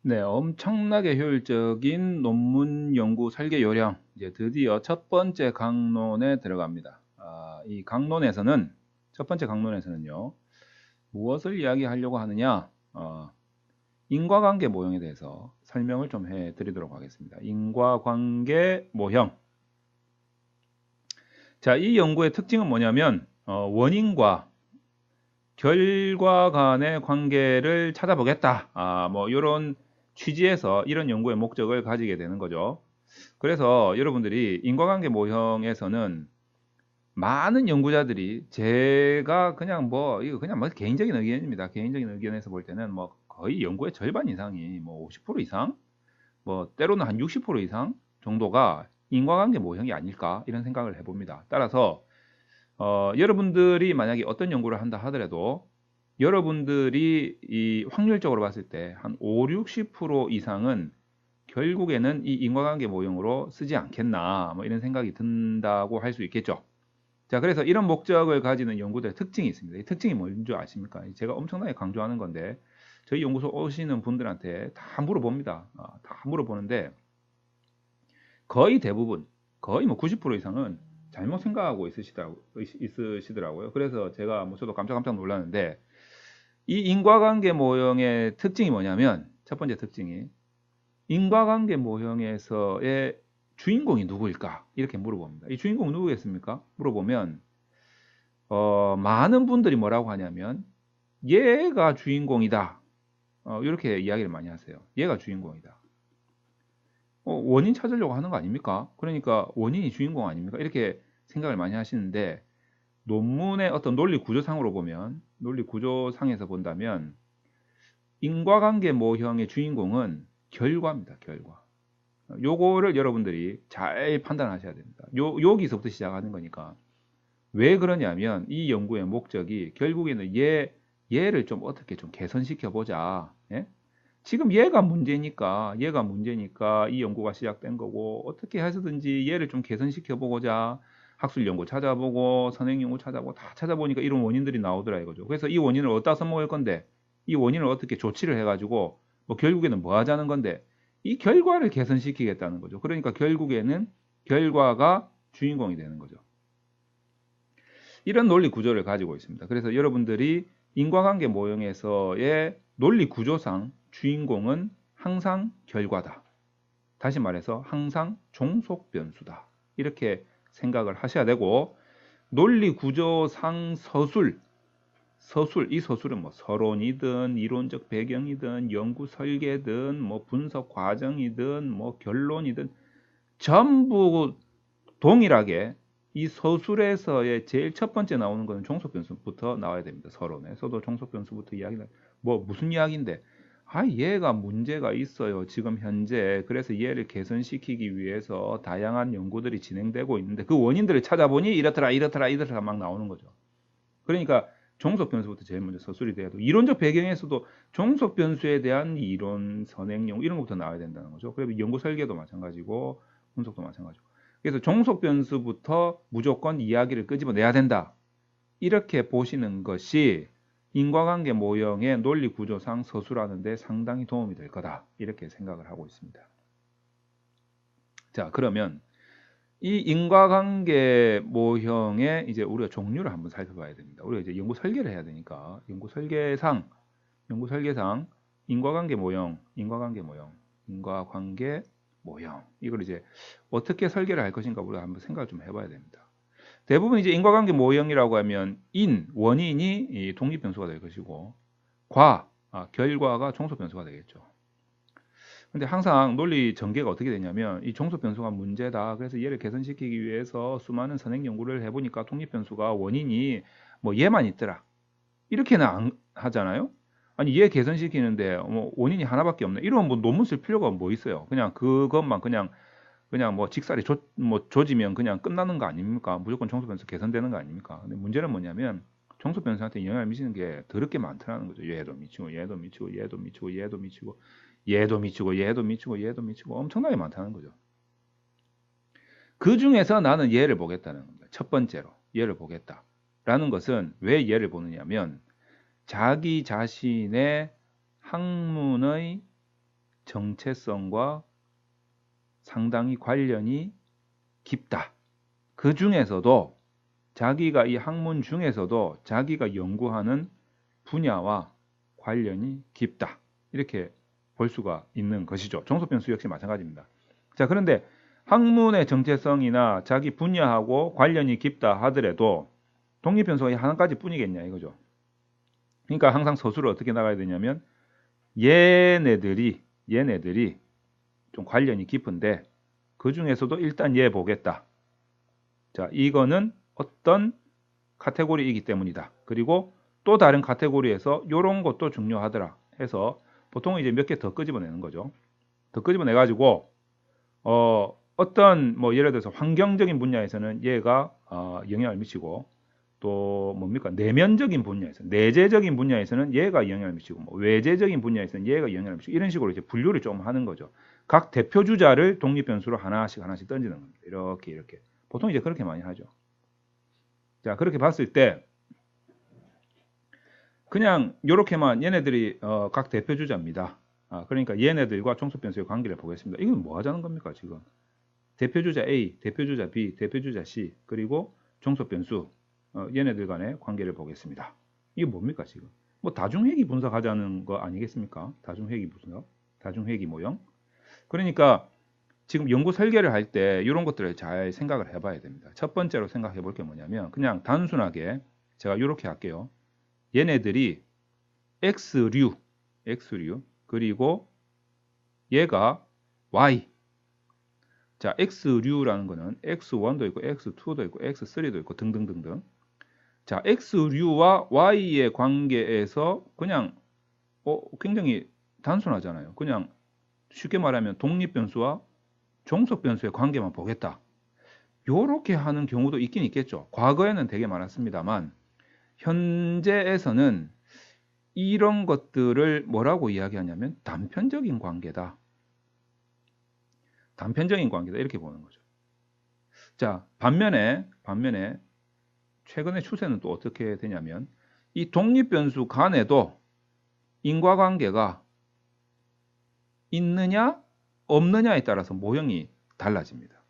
네, 엄청나게 효율적인 논문 연구 설계 요령. 이제 드디어 첫 번째 강론에 들어갑니다. 이 강론에서는, 첫 번째 강론에서는요, 무엇을 이야기하려고 하느냐, 인과관계 모형에 대해서 설명을 좀 해드리도록 하겠습니다. 인과관계 모형. 자, 이 연구의 특징은 뭐냐면, 원인과 결과 간의 관계를 찾아보겠다. 뭐, 이런 취지에서 이런 연구의 목적을 가지게 되는 거죠. 그래서 여러분들이 인과관계 모형에서는 많은 연구자들이 제가 그냥 뭐, 이거 그냥 뭐 개인적인 의견입니다. 개인적인 의견에서 볼 때는 뭐 거의 연구의 절반 이상이 뭐 50% 이상, 뭐 때로는 한 60% 이상 정도가 인과관계 모형이 아닐까 이런 생각을 해봅니다. 따라서 여러분들이 만약에 어떤 연구를 한다 하더라도 여러분들이 이 확률적으로 봤을 때 한 5, 60% 이상은 결국에는 이 인과관계 모형으로 쓰지 않겠나 뭐 이런 생각이 든다고 할 수 있겠죠. 자, 그래서 이런 목적을 가지는 연구들의 특징이 있습니다. 이 특징이 뭔지 아십니까? 제가 엄청나게 강조하는 건데 저희 연구소 오시는 분들한테 다 물어봅니다. 다 물어보는데 거의 대부분, 거의 뭐 90% 이상은 잘못 생각하고 있으시더라고요. 그래서 제가 뭐 저도 깜짝깜짝 놀랐는데 이 인과관계 모형의 특징이 뭐냐면 첫 번째 특징이 인과관계 모형에서의 주인공이 누구일까? 이렇게 물어봅니다. 이 주인공 누구겠습니까? 물어보면 많은 분들이 뭐라고 하냐면 얘가 주인공이다. 이렇게 이야기를 많이 하세요. 얘가 주인공이다. 원인 찾으려고 하는 거 아닙니까? 그러니까 원인이 주인공 아닙니까? 이렇게 생각을 많이 하시는데 논문의 어떤 논리 구조상으로 보면 논리 구조상에서 본다면 인과관계 모형의 주인공은 결과입니다. 결과. 요거를 여러분들이 잘 판단하셔야 됩니다. 여기서부터 시작하는 거니까. 왜 그러냐면 이 연구의 목적이 결국에는 얘를 좀 어떻게 좀 개선시켜 보자. 예? 지금 얘가 문제니까 이 연구가 시작된 거고 어떻게 해서든지 얘를 좀 개선시켜 보고자 학술 연구 찾아보고 선행 연구 찾아보고 다 찾아보니까 이런 원인들이 나오더라 이거죠. 그래서 이 원인을 어디다 써먹을 건데 이 원인을 어떻게 조치를 해가지고 뭐 결국에는 뭐 하자는 건데 이 결과를 개선시키겠다는 거죠. 그러니까 결국에는 결과가 주인공이 되는 거죠. 이런 논리 구조를 가지고 있습니다. 그래서 여러분들이 인과관계 모형에서의 논리 구조상 주인공은 항상 결과다. 다시 말해서 항상 종속 변수다. 이렇게 생각을 하셔야 되고 논리 구조상 이 서술은 뭐 서론이든 이론적 배경이든 연구 설계든 뭐 분석 과정이든 뭐 결론이든 전부 동일하게 이 서술에서의 제일 첫 번째 나오는 것은 종속 변수부터 나와야 됩니다. 서론에서도 종속 변수부터 이야기를 뭐 무슨 이야기인데 얘가 문제가 있어요. 지금 현재. 그래서 얘를 개선시키기 위해서 다양한 연구들이 진행되고 있는데 그 원인들을 찾아보니 이렇더라 막 나오는 거죠. 그러니까 종속 변수부터 제일 먼저 서술이 돼야 되고 이론적 배경에서도 종속 변수에 대한 이론, 선행 연구 이런 것부터 나와야 된다는 거죠. 그리고 연구 설계도 마찬가지고 분석도 마찬가지고. 그래서 종속 변수부터 무조건 이야기를 끄집어내야 된다. 이렇게 보시는 것이 인과관계 모형의 논리 구조상 서술하는 데 상당히 도움이 될 거다. 이렇게 생각을 하고 있습니다. 자, 그러면 이 인과관계 모형의 이제 우리가 종류를 한번 살펴봐야 됩니다. 우리가 이제 연구 설계를 해야 되니까 연구 설계상 인과관계 모형 이걸 이제 어떻게 설계를 할 것인가 우리가 한번 생각을 좀 해봐야 됩니다. 대부분 이제 인과관계 모형이라고 하면 원인이 독립 변수가 될 것이고 결과가 종속 변수가 되겠죠. 근데 항상 논리 전개가 어떻게 되냐면 이 종속 변수가 문제다. 그래서 얘를 개선시키기 위해서 수많은 선행 연구를 해보니까 독립 변수가 원인이 뭐 얘만 있더라. 이렇게는 안 하잖아요. 아니 얘 개선시키는데 뭐 원인이 하나밖에 없네. 이러면 뭐 논문 쓸 필요가 뭐 있어요. 그냥 그것만 그냥 뭐 직살이 조지면 그냥 끝나는 거 아닙니까? 무조건 종속 변수 개선되는 거 아닙니까? 근데 문제는 뭐냐면 종속 변수한테 영향을 미치는 게 더럽게 많더라는 거죠. 얘도 미치고 엄청나게 많다는 거죠. 그 중에서 나는 얘를 보겠다는 겁니다. 첫 번째로 얘를 보겠다라는 것은 왜 얘를 보느냐면 자기 자신의 학문의 정체성과 상당히 관련이 깊다. 그 중에서도 자기가 이 학문 중에서도 자기가 연구하는 분야와 관련이 깊다. 이렇게 볼 수가 있는 것이죠. 종속변수 역시 마찬가지입니다. 자, 그런데 학문의 정체성이나 자기 분야하고 관련이 깊다 하더라도 독립변수가 하나까지 뿐이겠냐 이거죠. 그러니까 항상 서술을 어떻게 나가야 되냐면 얘네들이 좀 관련이 깊은데 그 중에서도 일단 얘 보겠다. 자, 이거는 어떤 카테고리이기 때문이다. 그리고 또 다른 카테고리에서 이런 것도 중요하더라 해서 보통 이제 몇 개 더 끄집어내는 거죠. 더 끄집어내 가지고 어떤 뭐 예를 들어서 환경적인 분야에서는 얘가 영향을 미치고 또 뭡니까 내면적인 분야에서 내재적인 분야에서는 얘가 영향을 미치고 뭐 외재적인 분야에서는 얘가 영향을 미치고 이런 식으로 이제 분류를 좀 하는 거죠. 각 대표 주자를 독립 변수로 하나씩 던지는 겁니다. 이렇게 보통 이제 그렇게 많이 하죠. 자, 그렇게 봤을 때 그냥 이렇게만 얘네들이 각 대표 주자입니다. 그러니까 얘네들과 종속 변수의 관계를 보겠습니다. 이건 뭐 하자는 겁니까 지금? 대표 주자 A, 대표 주자 B, 대표 주자 C 그리고 종속 변수 얘네들 간의 관계를 보겠습니다. 이게 뭡니까 지금? 뭐 다중회귀 분석하자는 거 아니겠습니까? 다중회귀 분석, 다중회귀 모형. 그러니까 지금 연구 설계를 할 때 이런 것들을 잘 생각을 해봐야 됩니다. 첫 번째로 생각해 볼 게 뭐냐면 그냥 단순하게 제가 이렇게 할게요. 얘네들이 X류 그리고 얘가 Y. 자, X류라는 거는 X1도 있고 X2도 있고 X3도 있고 등등등등. 자, X류와 Y의 관계에서 그냥 굉장히 단순하잖아요. 그냥 쉽게 말하면 독립변수와 종속변수의 관계만 보겠다. 요렇게 하는 경우도 있긴 있겠죠. 과거에는 되게 많았습니다만 현재에서는 이런 것들을 뭐라고 이야기하냐면 단편적인 관계다. 단편적인 관계다. 이렇게 보는 거죠. 자, 반면에 최근의 추세는 또 어떻게 되냐면 이 독립변수 간에도 인과관계가 있느냐 없느냐에 따라서 모형이 달라집니다.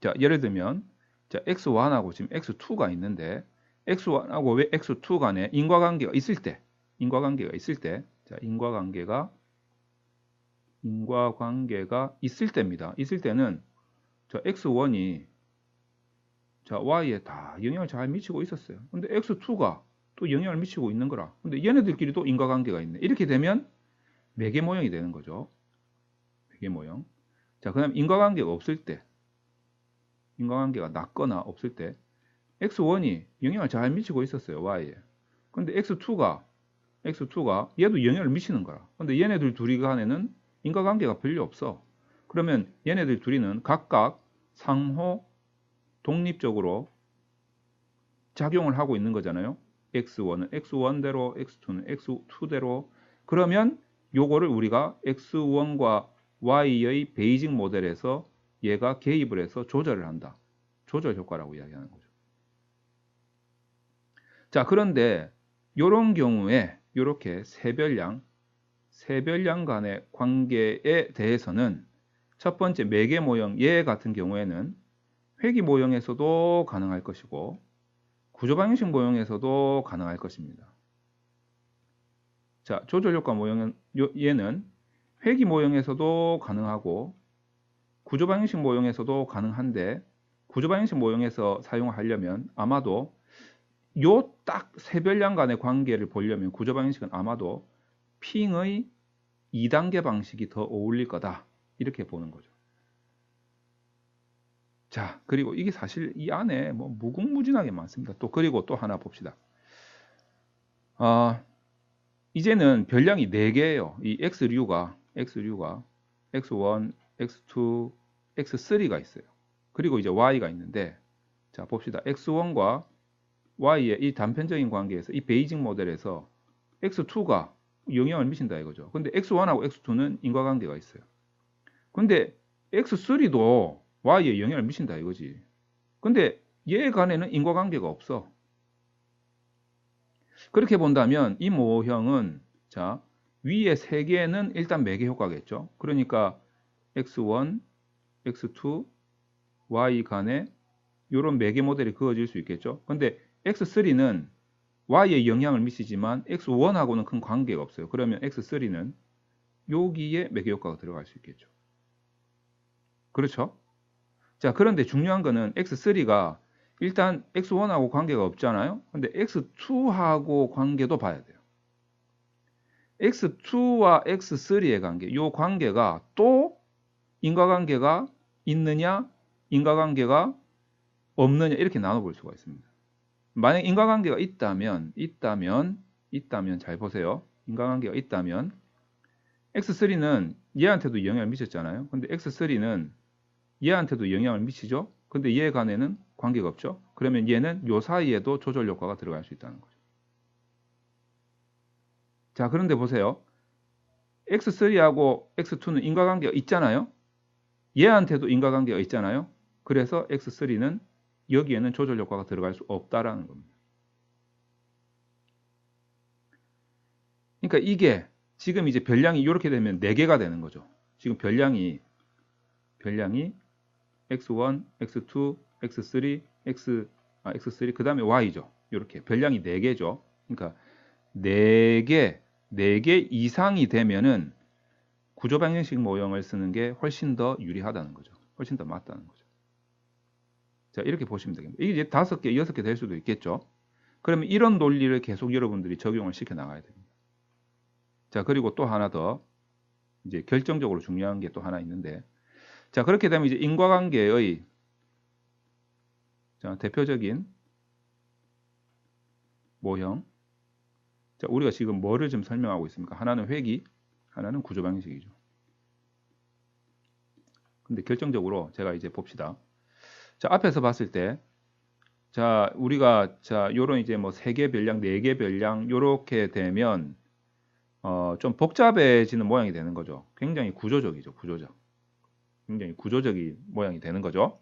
자, 예를 들면 자, X1하고 지금 X2가 있는데 X1하고 X2 간에 인과관계가 있을 때 자, 인과관계가 있을 때입니다. 있을 때는 자, X1이 자, Y에 다 영향을 잘 미치고 있었어요. 근데 X2가 또 영향을 미치고 있는 거라. 근데 얘네들끼리도 인과관계가 있네. 이렇게 되면 매개 모형이 되는 거죠. 매개 모형. 자, 그다음 인과관계가 없을 때, 인과관계가 낮거나 없을 때, X1이 영향을 잘 미치고 있었어요. Y에. 근데 X2가 얘도 영향을 미치는 거라. 근데 얘네들 둘이 간에는 인과관계가 별로 없어. 그러면 얘네들 둘이는 각각 상호 독립적으로 작용을 하고 있는 거잖아요. X1은 X1대로, X2는 X2대로. 그러면 요거를 우리가 X1과 Y의 베이직 모델에서 얘가 개입을 해서 조절을 한다. 조절 효과라고 이야기하는 거죠. 자, 그런데 이런 경우에 이렇게 세별량 간의 관계에 대해서는 첫 번째 매개 모형 얘 같은 경우에는 회귀 모형에서도 가능할 것이고 구조방정식 모형에서도 가능할 것입니다. 자, 조절효과 모형은 얘는 회귀 모형에서도 가능하고 구조방정식 모형에서도 가능한데 구조방정식 모형에서 사용하려면 아마도 요 딱 세별량 간의 관계를 보려면 구조방정식은 아마도 핑의 2단계 방식이 더 어울릴 거다. 이렇게 보는 거죠. 자, 그리고 이게 사실 이 안에 뭐 무궁무진하게 많습니다. 또 그리고 또 하나 봅시다. 이제는 별량이 4개예요. 이 X류가 X1, X2, X3가 있어요. 그리고 이제 Y가 있는데 자, 봅시다. X1과 Y의 이 단편적인 관계에서 이 베이직 모델에서 X2가 영향을 미친다 이거죠. 근데 X1하고 X2는 인과관계가 있어요. 근데 X3도 Y에 영향을 미친다 이거지. 근데 얘 간에는 인과관계가 없어. 그렇게 본다면 이 모형은 자, 위에 3개는 일단 매개 효과겠죠. 그러니까 x1, x2, y 간에 이런 매개 모델이 그어질 수 있겠죠. 근데 x3는 y에 영향을 미치지만 x1하고는 큰 관계가 없어요. 그러면 x3는 여기에 매개 효과가 들어갈 수 있겠죠. 그렇죠? 자, 그런데 중요한 거는 x3가 일단 x1하고 관계가 없잖아요. 근데 x2하고 관계도 봐야 돼요. x2와 x3의 관계, 이 관계가 또 인과관계가 있느냐, 인과관계가 없느냐 이렇게 나눠볼 수가 있습니다. 만약 인과관계가 있다면 잘 보세요. 인과관계가 있다면 x3는 얘한테도 영향을 미쳤잖아요. 근데 x3는 얘한테도 영향을 미치죠. 근데 얘 간에는 관계가 없죠. 그러면 얘는 요 사이에도 조절 효과가 들어갈 수 있다는 거죠. 자, 그런데 보세요. x3하고 x2는 인과관계가 있잖아요. 얘한테도 인과관계가 있잖아요. 그래서 x3는 여기에는 조절 효과가 들어갈 수 없다라는 겁니다. 그러니까 이게 지금 이제 별량이 이렇게 되면 4개가 되는 거죠. 지금 별량이 x1, x2, x3, x3 그 다음에 y죠. 이렇게 별량이 4개죠. 그러니까 4개 이상이 되면은 구조방정식 모형을 쓰는 게 훨씬 더 유리하다는 거죠. 훨씬 더 맞다는 거죠. 자, 이렇게 보시면 되겠습니다. 이게 이제 5개, 6개 될 수도 있겠죠. 그러면 이런 논리를 계속 여러분들이 적용을 시켜 나가야 됩니다. 자, 그리고 또 하나 더 이제 결정적으로 중요한 게 또 하나 있는데, 자, 그렇게 되면 이제 인과관계의 자, 대표적인 모형. 자, 우리가 지금 뭐를 좀 설명하고 있습니까? 하나는 회귀, 하나는 구조방정식이죠. 근데 결정적으로 제가 이제 봅시다. 자, 앞에서 봤을 때, 자, 우리가 요런 이제 뭐 3개 별량, 4개 별량 요렇게 되면 좀 복잡해지는 모양이 되는 거죠. 굉장히 구조적이죠. 굉장히 구조적인 모양이 되는 거죠.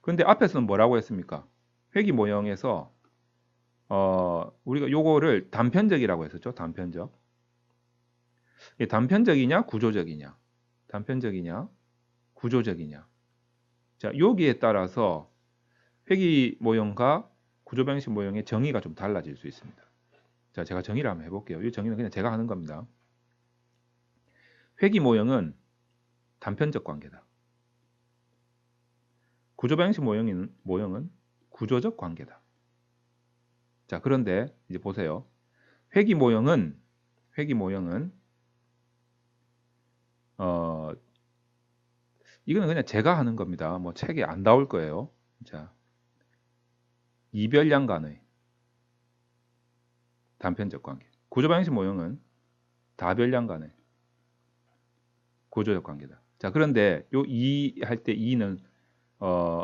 근데 앞에서는 뭐라고 했습니까? 회귀 모형에서 우리가 요거를 단편적이라고 했었죠. 단편적. 이게 단편적이냐, 구조적이냐? 단편적이냐, 구조적이냐? 자, 여기에 따라서 회귀 모형과 구조방정식 모형의 정의가 좀 달라질 수 있습니다. 자, 제가 정의를 한번 해볼게요. 이 정의는 그냥 제가 하는 겁니다. 회귀 모형은 단편적 관계다. 구조방정식 모형은 구조적 관계다. 자, 그런데 이제 보세요. 회귀 모형은 이거는 그냥 제가 하는 겁니다. 뭐 책에 안 나올 거예요. 자, 이별량 간의 단편적 관계. 구조방정식 모형은 다별량 간의 구조적 관계다. 자, 그런데 요 2 할 때 2는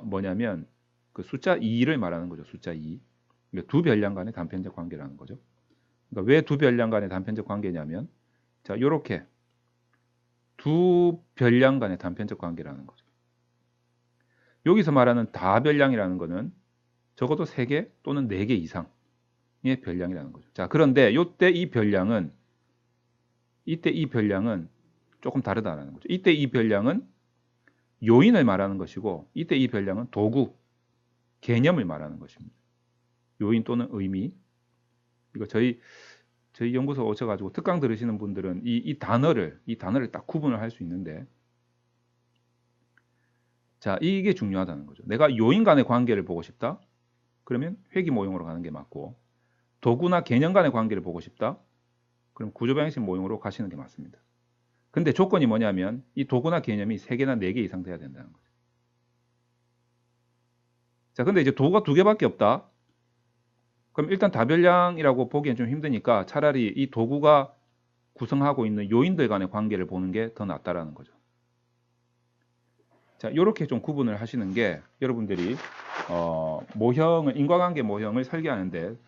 뭐냐면 그 숫자 2를 말하는 거죠. 숫자 2. 그러니까 두 별량 간의 단편적 관계라는 거죠. 그러니까 왜 두 별량 간의 단편적 관계냐면 자, 요렇게 두 별량 간의 단편적 관계라는 거죠. 여기서 말하는 다별량이라는 거는 적어도 3개 또는 4개 이상의 별량이라는 거죠. 자, 그런데 이때 이 별량은 조금 다르다는 거죠. 이때 이 별량은 요인을 말하는 것이고 이때 이 별량은 도구, 개념을 말하는 것입니다. 요인 또는 의미. 이거 저희 연구소 오셔가지고 특강 들으시는 분들은 이 단어를 딱 구분을 할 수 있는데, 자, 이게 중요하다는 거죠. 내가 요인 간의 관계를 보고 싶다? 그러면 회귀 모형으로 가는 게 맞고, 도구나 개념 간의 관계를 보고 싶다? 그럼 구조방정식 모형으로 가시는 게 맞습니다. 근데 조건이 뭐냐면 이 도구나 개념이 3개나 4개 이상 돼야 된다는 거죠. 자, 근데 이제 도구가 2개밖에 없다? 그럼 일단 다별량이라고 보기엔 좀 힘드니까 차라리 이 도구가 구성하고 있는 요인들 간의 관계를 보는 게 더 낫다라는 거죠. 자, 이렇게 좀 구분을 하시는 게 여러분들이 인과관계 모형을 설계하는데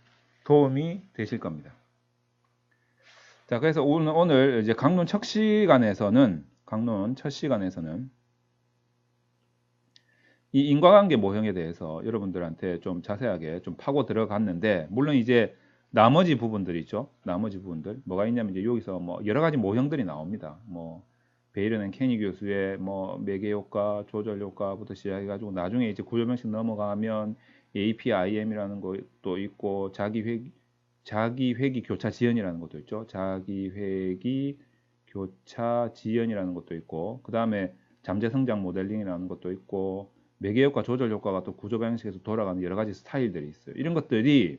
도움이 되실 겁니다. 자, 그래서 오늘 이제 강론 첫 시간에서는 이 인과관계 모형에 대해서 여러분들한테 좀 자세하게 좀 파고 들어갔는데, 물론 이제 나머지 부분들이 있죠. 나머지 부분들 뭐가 있냐면 이제 여기서 뭐 여러 가지 모형들이 나옵니다. 뭐 베이런 앤 케니 교수의 뭐 매개 효과, 조절 효과부터 시작해가지고 나중에 이제 구조명식 넘어가면 APIM이라는 것도 있고 자기 회귀 교차 지연이라는 것도 있죠. 자기 회귀 교차 지연이라는 것도 있고 그 다음에 잠재 성장 모델링이라는 것도 있고 매개 효과, 조절 효과가 또 구조 방식에서 돌아가는 여러 가지 스타일들이 있어요. 이런 것들이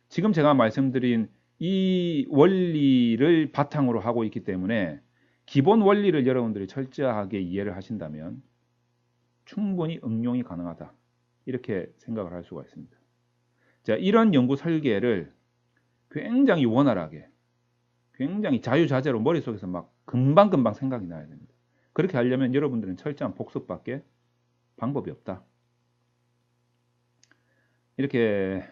지금 제가 말씀드린 이 원리를 바탕으로 하고 있기 때문에 기본 원리를 여러분들이 철저하게 이해를 하신다면 충분히 응용이 가능하다. 이렇게 생각을 할 수가 있습니다. 자, 이런 연구 설계를 굉장히 원활하게, 굉장히 자유자재로 머릿속에서 막 금방금방 생각이 나야 됩니다. 그렇게 하려면 여러분들은 철저한 복습밖에 방법이 없다. 이렇게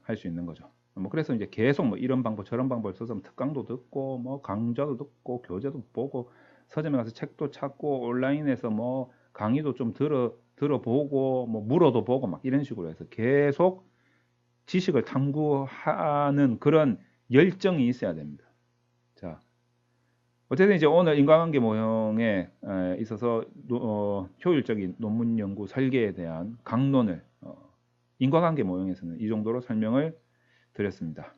할 수 있는 거죠. 뭐 그래서 이제 계속 뭐 이런 방법 저런 방법을 써서 특강도 듣고 뭐 강좌도 듣고 교재도 보고 서점에 가서 책도 찾고 온라인에서 뭐 강의도 좀 들어보고 뭐 물어도 보고 막 이런 식으로 해서 계속 지식을 탐구하는 그런 열정이 있어야 됩니다. 자, 어쨌든 이제 오늘 인과관계 모형에 있어서 효율적인 논문 연구 설계에 대한 강론을 인과관계 모형에서는 이 정도로 설명을 드렸습니다.